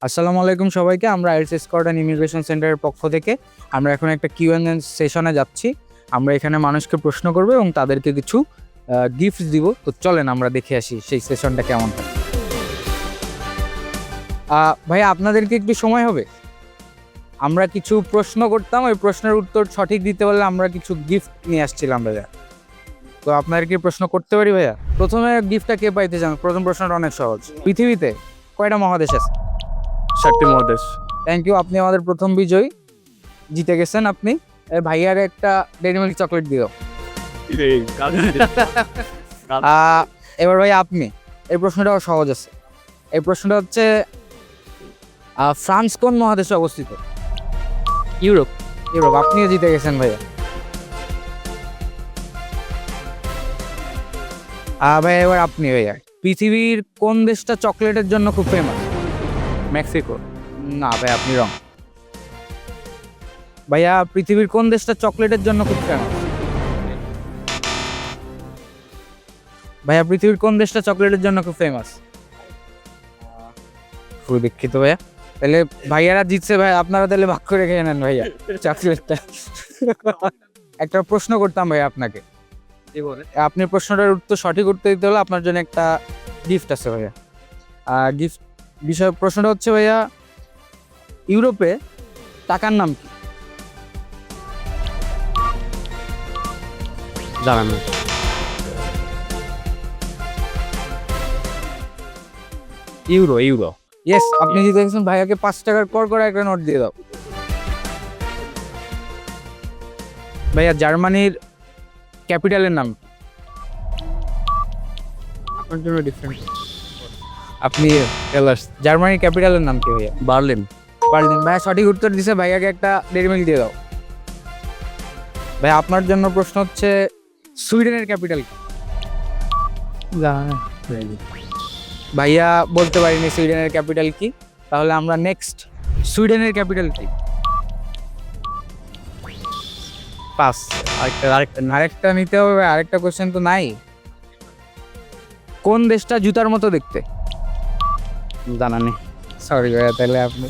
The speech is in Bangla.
আসসালামু আলাইকুম সবাইকে। আমরা আইএলটিএস এসকর্ট অ্যান্ড ইমিগ্রেশন সেন্টারের পক্ষ থেকে আমরা এখন একটা কিউ&এ সেশনে যাচ্ছি। আমরা এখানে মানুষকে প্রশ্ন করব এবং তাদেরকে কিছু গিফটস দিব। তো চলেন আমরা দেখে আসি সেই সেশনটা কেমন হয়। ভাই, আপনাদেরকে একটু সময় হবে? আমরা কিছু প্রশ্ন করতাম, ওই প্রশ্নের উত্তর সঠিক দিতে পারলে আমরা কিছু গিফট নিয়ে আসছিলাম ভাইয়া। তো আপনাদেরকে প্রশ্ন করতে পারি ভাইয়া? প্রথমে গিফটটা কে পাইতে চান? প্রথম প্রশ্নটা অনেক সহজ। পৃথিবীতে কয়টা মহাদেশ আছে? 7টি মহাদেশ। থ্যাংক ইউ, আপনি আমাদের প্রথম বিজয়ী, জিতে গেছেন আপনি। ভাইয়ার একটা ডেইরি মিল্ক চকলেট দিও। এবার ভাই আপনি, এই প্রশ্নটাও সহজ আছে। এই প্রশ্নটা হচ্ছে ফ্রান্স কোন মহাদেশে অবস্থিত? ইউরোপ। ইউরোপ। আপনিও জিতে গেছেন ভাইয়া। ভাই এবার আপনি ভাইয়া, পৃথিবীর কোন দেশটা চকলেটের জন্য খুব ফেমাস? মেক্সিকো। না ভাই, আপনি রং। ভাইয়া, পৃথিবীর কোন দেশটা চকলেটের জন্য খুব ফেমাস? ভাইয়া, পৃথিবীর কোন দেশটা চকলেটের জন্য খুব ফেমাস? খুব দুঃখিত ভাইয়া। তাহলে ভাইয়ারা জিতছে ভাই, আপনারা তাহলে ভাগ করে খেয়ে নেন ভাইয়া চকলেটটা। একটা প্রশ্ন করতাম ভাইয়া আপনাকে। আপনি প্রশ্নটার উত্তর সঠিক উত্তর দিতে হলে আপনার জন্য একটা গিফট আছে ভাইয়া। গিফট প্রশ্নটা হচ্ছে ভাইয়া, ইউরোপে টাকার নাম কি? জানান না। ইউরো। ইয়েস, আপনি জিতে গেছেন। ভাইয়াকে 5 টাকার কর করে একটা নোট দিয়ে দাও। ভাইয়া, জার্মানির ক্যাপিটালের নাম কি? আপনার জন্য ডিফারেন্ট। আপনি জার্মানির ক্যাপিটালের নাম কি ভাইয়া? বার্লিন। পারলেন ভাইয়া, সঠিক উত্তর দিছে। ভাইয়াকে একটা ডেইরি মিল্ক দিয়ে দাও। ভাই, আপনার জন্য প্রশ্ন হচ্ছে, সুইডেনের ক্যাপিটাল কি? ভাইয়া বলতে পারিনি সুইডেনের ক্যাপিটাল কি। তাহলে আমরা নেক্সট, সুইডেনের ক্যাপিটাল কি? পাস। আরেকটা নিতে হবে। আরেকটা কোশ্চেন তো নাই। কোন দেশটা জুতার মতো দেখতে? জানা নেই। সরি ভাইয়া, তাহলে আপনি